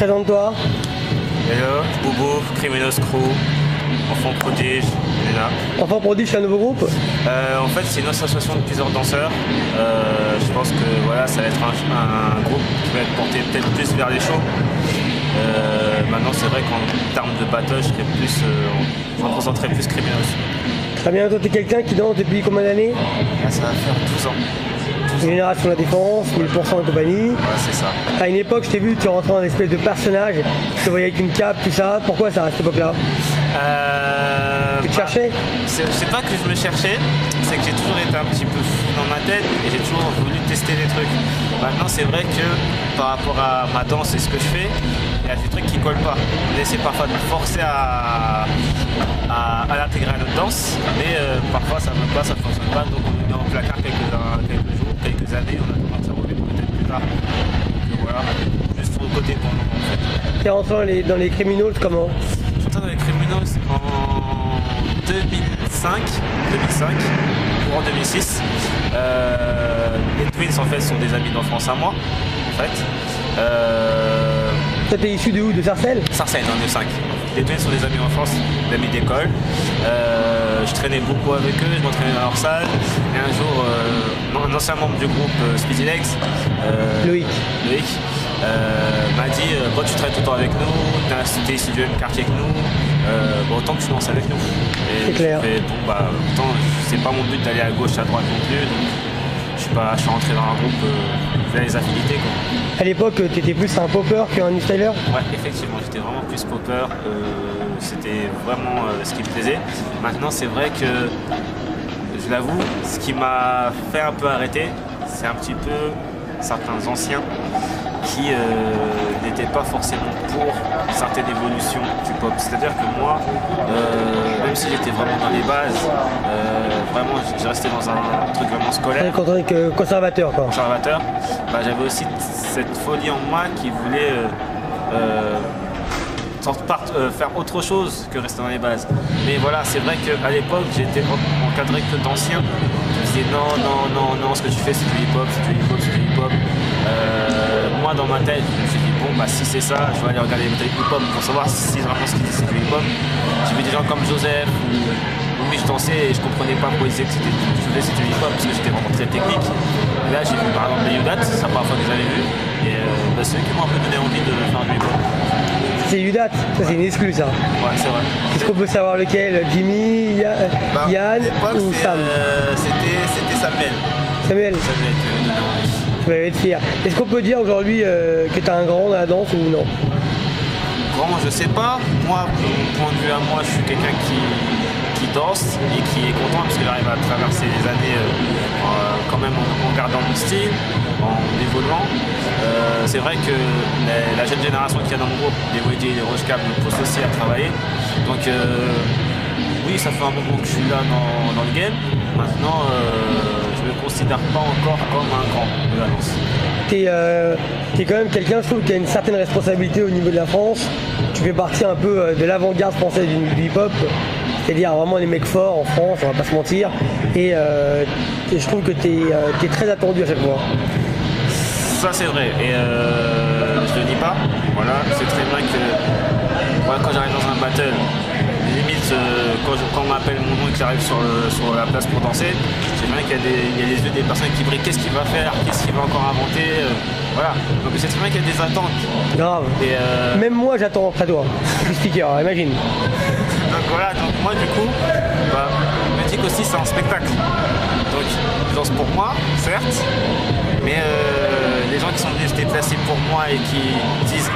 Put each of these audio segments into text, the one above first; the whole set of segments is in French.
Présente-toi. Hello, Boubou, Criminals Crew, Enfant Prodige, Lena. Enfant Prodige, c'est un nouveau groupe? En fait, c'est une association de plusieurs danseurs. Je pense que voilà, ça va être un groupe qui va être porté peut-être plus vers les shows. Maintenant, c'est vrai qu'en termes de battle, je me concentrerai plus Criminals. Très bien, toi, tu es quelqu'un qui danse depuis combien d'années? Ça va faire 12 ans. Génération de la Défense, 1000% et compagnie. Ouais, c'est ça. À une époque, je t'ai vu, tu rentrais dans une espèce de personnage, je te voyais avec une cape, tout ça. Pourquoi ça, à cette époque-là? Tu te cherchais? C'est pas que je me cherchais, c'est que j'ai toujours été un petit peu fou dans ma tête et j'ai toujours voulu tester des trucs. Maintenant, c'est vrai que par rapport à ma danse et ce que je fais, il y a des trucs qui collent pas. On essaie parfois de me forcer à l'intégrer à notre danse, mais parfois ça ne veut pas, ça ne fonctionne pas, donc on met en placard quelques jours, quelques années, on attend que ça revienne peut-être plus tard. Donc voilà, juste sur le côté pour le moment en fait. Tu es rentré dans les Criminals comment? Je suis rentré dans les Criminals en 2005 ou en 2006. Les Twins en fait sont des amis d'enfance à moi en fait. Toi, t'es issu de où? De Sarcelles? Sarcelles, en 5. Les Twins sont des amis d'enfance, d'amis d'école. Je traînais beaucoup avec eux, je m'entraînais dans leur salle. Et un jour, un ancien membre du groupe Speedy Legs, Loïc, m'a dit bon, tu traînes tout le temps avec nous, t'es issu du même quartier que nous, autant que tu danses avec nous. C'est clair. Autant, c'est pas mon but d'aller à gauche, à droite non plus. Donc, je suis rentré dans un groupe via les affinités. Quoi. À l'époque, tu étais plus un popper qu'un new styler? Ouais, effectivement, j'étais vraiment plus popper. C'était vraiment ce qui me plaisait. Maintenant, c'est vrai que, je l'avoue, ce qui m'a fait un peu arrêter, c'est un petit peu certains anciens qui n'étaient pas forcément pour certaines évolutions du pop. C'est-à-dire que moi, même si j'étais vraiment dans les bases, vraiment j'ai resté dans un truc vraiment scolaire. Conservateur quoi. Conservateur, j'avais aussi cette folie en moi qui voulait faire autre chose que rester dans les bases. Mais voilà, c'est vrai qu'à l'époque, j'étais encadré que d'anciens. Je me disais non, ce que tu fais c'est du hip-hop, c'est du hip-hop, c'est du hip-hop. Moi dans ma tête, je me suis dit bon si c'est ça, je vais aller regarder les vidéos hip-hop pour savoir si vraiment ce qu'ils disent c'est du hip-hop. J'ai vu des gens comme Joseph où je dansais et je comprenais pas pourquoi ils disaient que c'était du hip-hop parce que j'étais vraiment très technique. Et là j'ai vu par exemple les Yudat, c'est la première fois que j'avais vu. Et c'est eux qui m'ont un peu donné envie de faire du hip-hop. C'est Yudat, ça c'est une exclue ça. Ouais, c'est vrai. Est-ce qu'on peut savoir lequel? Jimmy, Yann ou Sam? C'était Samuel. Samuel. Tu vas être fier. Est-ce qu'on peut dire aujourd'hui que tu as un grand dans la danse ou non? Grand, je sais pas. Moi, de mon point de vue à moi, je suis quelqu'un qui danse et qui est content parce qu'il arrive à traverser les années quand même en gardant mon style, en évoluant. C'est vrai que la jeune génération qu'il y a dans mon groupe, les Wedgie et les Rochecap, me pousse aussi à travailler. Donc oui, ça fait un moment que je suis là dans le game. Maintenant, je ne me considère pas encore comme un grand de la danse. T'es quand même quelqu'un, je trouve, qui a une certaine responsabilité au niveau de la France. Tu fais partie un peu de l'avant-garde française du hip-hop. C'est-à-dire vraiment les mecs forts en France, on va pas se mentir. Et je trouve que t'es très attendu à chaque fois. Ça c'est vrai, et je le dis pas. Voilà, c'est très vrai que quand j'arrive dans un battle, limite quand on m'appelle mon nom et que j'arrive sur la place pour danser, c'est vrai qu'il y a les yeux des personnes qui brillent, qu'est-ce qu'il va faire, qu'est-ce qu'il va encore inventer, voilà. Donc c'est très vrai qu'il y a des attentes. Grave. Et même moi j'attends après toi. Je suis speaker, imagine. Donc voilà, moi du coup, je me dis qu'aussi c'est un spectacle. Donc je danse pour moi, certes, mais les gens qui sont venus se déplacer pour moi et qui disent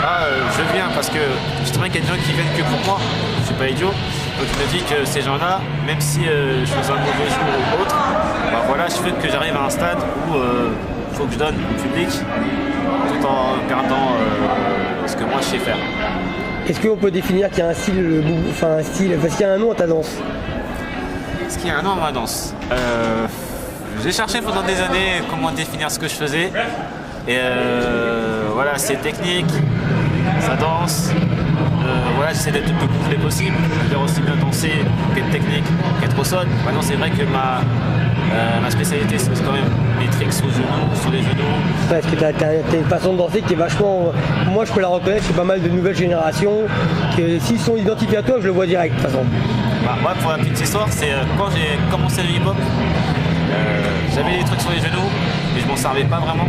je viens parce que je sais bien qu'il y a des gens qui viennent que pour moi, je suis pas idiot. Donc je me dis que ces gens-là, même si je fais un mauvais jour ou autre, voilà, je fais que j'arrive à un stade où il faut que je donne au public tout en gardant ce que moi je sais faire. Est-ce qu'on peut définir qu'il y a un style, parce qu'il y a un nom à ta danse? Est-ce qu'il y a un nom à ma danse? J'ai cherché pendant des années comment définir ce que je faisais. Et voilà, c'est technique, ça danse. Voilà, j'essaie d'être le plus complet possible, c'est-à-dire aussi bien danser qu'être technique, qu'être au sol. Maintenant, c'est vrai que ma spécialité, c'est quand même les tricks aux genoux, sur les genoux. Parce que t'as une façon de danser qui est vachement... Moi, je peux la reconnaître, c'est pas mal de nouvelles générations, que s'ils sont identifiés à toi, je le vois direct, de toute façon. Bah, moi, pour la petite histoire, c'est quand j'ai commencé le hip-hop, j'avais des trucs sur les genoux, mais je m'en servais pas vraiment.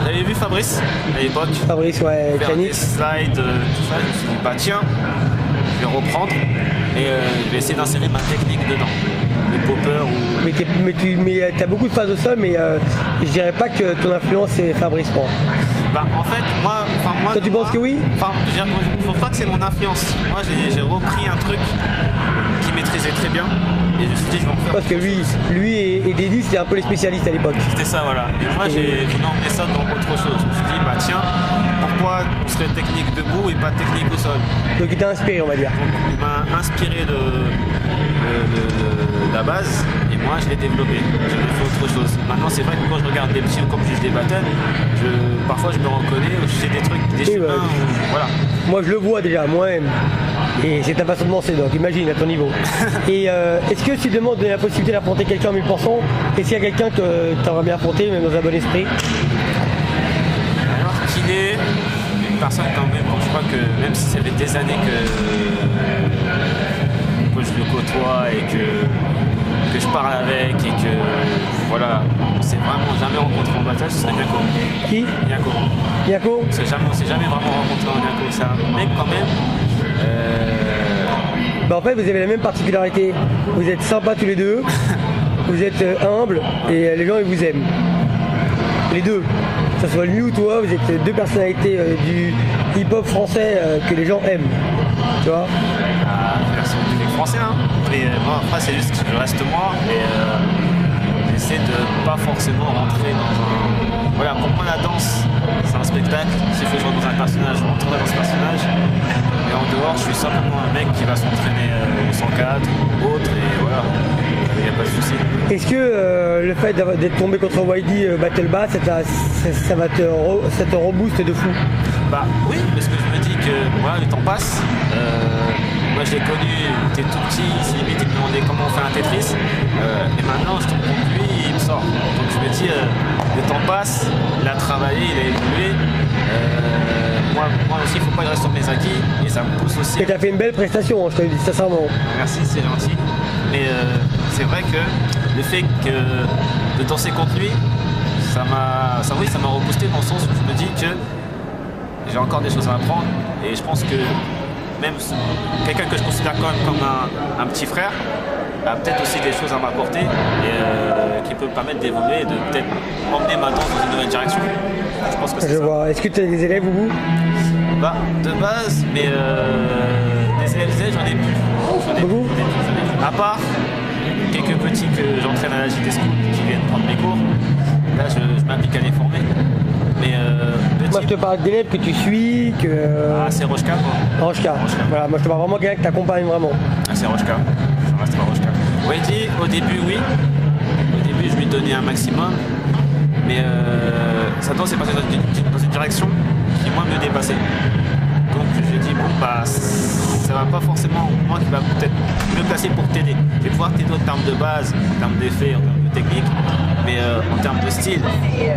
J'avais vu Fabrice à l'époque. Fabrice, ouais, faire des slides, tout ça. Je me suis dit, bah tiens, je vais reprendre et je vais essayer d'insérer ma technique dedans. Le popper ou... Mais t'as beaucoup de phases au sol, mais je dirais pas que ton influence c'est Fabrice, moi. Bah en fait, moi... Toi, tu penses que oui? Enfin, je pense pas que c'est mon influence. Moi, j'ai repris un truc qu'il maîtrisait très bien. Et je me suis dit, je vais en faire. Parce que lui et Dédis, c'était un peu les spécialistes à l'époque. C'était ça, voilà. Et moi, j'ai voulu emmener ça dans autre chose. Je me suis dit, bah tiens, pourquoi on serait technique debout et pas technique au sol? Donc il t'a inspiré, on va dire. Donc, il m'a inspiré de la base, et moi, je l'ai développé. J'ai fait autre chose. Maintenant, c'est vrai que quand je regarde des petits, comme je dis des battles, parfois je me reconnais, j'ai des trucs, des chemins, voilà. Moi, je le vois déjà, moi-même. Et c'est ta façon de danser, donc imagine à ton niveau. Et est-ce que si tu demandes la possibilité d'affronter quelqu'un en 1000%, est-ce qu'il y a quelqu'un que tu aimerais bien affronter, même dans un bon esprit? Alors qu'il est une personne quand même, je crois que même si ça fait des années que je le côtoie et que je parle avec et que voilà, on s'est vraiment jamais rencontré en battle, ce serait Nyako. Qui? Nyako? On s'est jamais vraiment rencontré en Nyako, c'est un mec quand même. Bah en fait vous avez la même particularité, vous êtes sympas tous les deux, vous êtes humbles et les gens ils vous aiment. Les deux, que ce soit lui ou toi, vous êtes deux personnalités du hip-hop français que les gens aiment. Tu vois? Merci du français hein. Mais moi après c'est juste que je reste moi et j'essaie de pas forcément rentrer dans un... Voilà, pour moi la danse c'est un spectacle, s'il faut jouer dans un personnage, je rentrerai dans ce personnage. Et en dehors, je suis simplement un mec qui va s'entraîner au 104 ou autre, et voilà, il n'y a pas de souci. Est-ce que le fait d'être tombé contre YD Battle Bass, ça te rebooste de fou? Bah oui, parce que je me dis que voilà, le temps passe. Moi je l'ai connu, il était tout petit, limite il me demandait comment on fait un Tetris. Et maintenant je tombe contre lui, il me sort. Donc je me dis, le temps passe, il a travaillé, il a évolué. Moi aussi il ne faut pas que je reste sur mes acquis et ça me pousse aussi. Et tu as fait une belle prestation, je te le dis sincèrement. Merci, c'est gentil. Mais c'est vrai que le fait de danser contre lui, ça m'a reboosté dans le sens où je me dis que j'ai encore des choses à apprendre et je pense que même quelqu'un que je considère quand même comme un petit frère a peut-être aussi des choses à m'apporter et qui peut me permettre d'évoluer et de peut-être emmener ma danse dans une nouvelle direction. Je pense que c'est ça. Vois. Est-ce que tu as des élèves ou Bah, de base, mais des élèves, j'en ai plus. Beaucoup À part quelques petits que j'entraîne à la JT School qui viennent prendre mes cours. Là, je m'applique à les former. Mais moi, je te parle d'élèves que tu suis, que... Ah, c'est Rochka, quoi. Rochka. Voilà, moi, je te parle vraiment de quelqu'un que tu accompagnes vraiment. Ah, c'est Rochka. Ça restera Rochka. Wendy, au début, oui. Au début, je lui donnais un maximum. Mais sa danse est passée dans une direction qui, moi, me dépassait. Donc, je lui ai dit, bon, bah, ça va pas forcément moi qui va peut-être me placer pour t'aider. Je vais pouvoir t'aider en termes de base, en termes d'effet, en termes de technique. Mais en termes de style,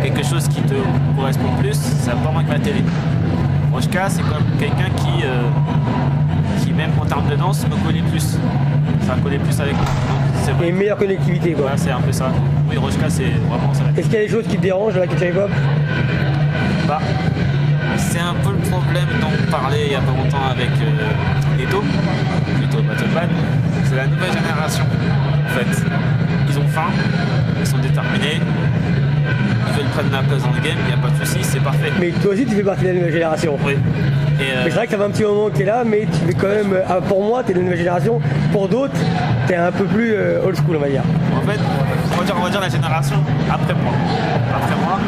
quelque chose qui te correspond plus, c'est pas moi qui va t'aider. Rochka, c'est comme quelqu'un qui, même en termes de danse, me collait plus. Ça collait plus avec moi. Et une meilleure connectivité, quoi. Voilà, c'est un peu ça. Oui, Rochka, c'est vraiment ça. Est-ce qu'il y a des choses qui te dérangent dans la culture hip-hop? Bah, c'est un peu le problème dont on parlait il y a pas longtemps avec Edo, plutôt Battle Bad. C'est la nouvelle génération, en fait. Ils ont faim, ils sont déterminés, ils veulent prendre la place dans le game, il n'y a pas de soucis, c'est parfait. Mais toi aussi tu fais partie de la nouvelle génération. Oui. Mais c'est vrai que ça fait un petit moment que tu es là, mais tu fais quand même, pour moi tu es de la nouvelle génération, pour d'autres tu es un peu plus old school on va dire. En fait, on va dire la génération après moi. Après moi,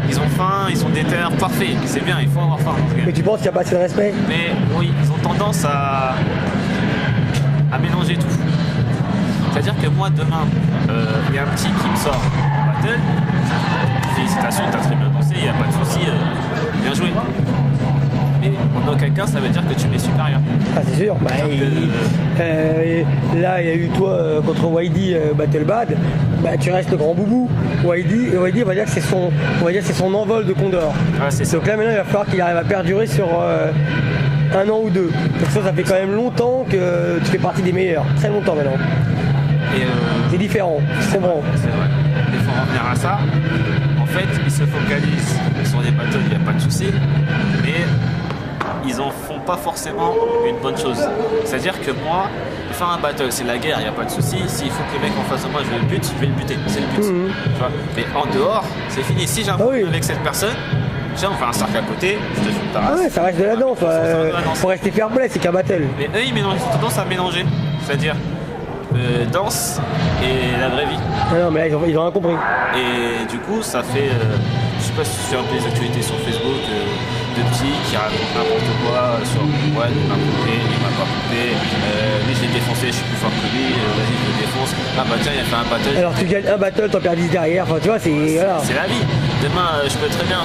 ils ont faim, ils sont déter, parfait, c'est bien, il faut avoir faim dans ce game. Mais tu penses qu'il n'y a pas assez de respect? Mais oui, ils ont tendance à mélanger tout. C'est-à-dire que moi, demain, il y a un petit qui me sort en battle, félicitations, t'as très bien dansé, il n'y a pas de souci, bien joué. mais en aucun cas ça veut dire que tu m'es supérieur. Ah, c'est sûr. Bah, là, il y a eu toi contre Waidy Battle Bad. Bah, tu restes le grand boubou. Waidy, on va dire que c'est son envol de Condor. Ouais, c'est ça. Donc là, maintenant, il va falloir qu'il arrive à perdurer sur 1 an ou 2. Parce que ça fait quand même longtemps que tu fais partie des meilleurs. Très longtemps maintenant. Et C'est différent, je comprends. c'est vrai. Il faut revenir à ça. En fait, ils se focalisent sur des battles, il n'y a pas de souci, mais ils en font pas forcément une bonne chose. C'est-à-dire que moi, faire un battle, c'est la guerre, il n'y a pas de souci. S'il faut que le mec en face de moi, je le bute, je vais le buter. C'est le but. Tu vois. Mais en dehors, c'est fini. Si j'ai un problème avec cette personne, tiens, on fait un cercle à côté, je te fous ta race. Ouais, ça reste de la danse. Faut rester fair play, c'est qu'un battle. Mais eux, ils ont tendance à mélanger. C'est-à-dire danse et la vraie vie. Non, mais là, ils ont rien compris. Et du coup, ça fait. Je sais pas si tu suis un peu les actualités sur Facebook de petits qui racontent n'importe quoi sur ouais, il m'a coupé, il m'a pas coupé, lui je l'ai défoncé, je suis plus fort que lui, vas-y je le défonce. Ah bah tiens, il a fait un battle. Alors tu gagnes un battle, t'en perds 10 derrière, enfin tu vois, c'est. Voilà. C'est la vie. Demain, je peux très bien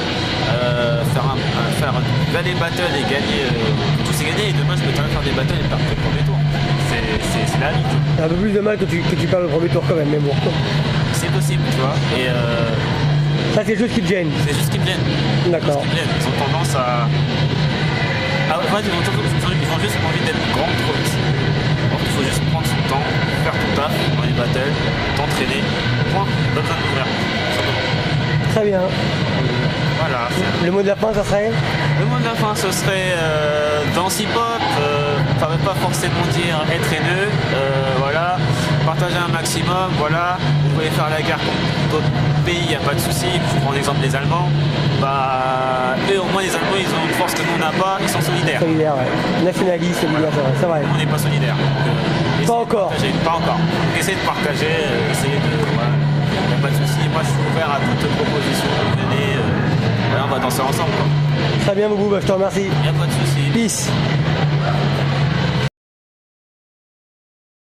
faire des battles et gagner. Tout c'est gagné, et demain je peux très bien faire des battles et perdre le premier tour. C'est la vie. Un peu plus de mal que tu perds le premier tour quand même, mais bon. C'est possible, tu vois. Et ça, c'est juste qui te gêne. c'est juste qu'ils me gênent. D'accord. Ils ont tendance à. En fait, ils ont juste envie d'être grands trop vite. Donc il faut juste prendre son temps, faire ton taf dans les battles, t'entraîner. Point. Pas besoin de courir. Très bien. Voilà. Le mot de la fin, ça serait? Le mot de la fin, ce serait dans hip-hop, ça veut pas forcément dire être haineux, voilà, partager un maximum, voilà, vous pouvez faire la guerre contre d'autres pays, il n'y a pas de souci. Je prends l'exemple des Allemands, bah, eux au moins les Allemands ils ont une force que nous on n'a pas, ils sont solidaires. Solidaire, ouais. Nationaliste, solidaire, c'est vrai. Nous on n'est pas solidaires. Pas encore. Pas encore. Essayez de partager, essayez de. Voilà, il n'y a pas de souci, moi je suis ouvert à toute proposition, venez, voilà, on va danser ensemble. Quoi. Très bien, Boubou, bah, je te remercie. Il n'y a pas de souci. Peace.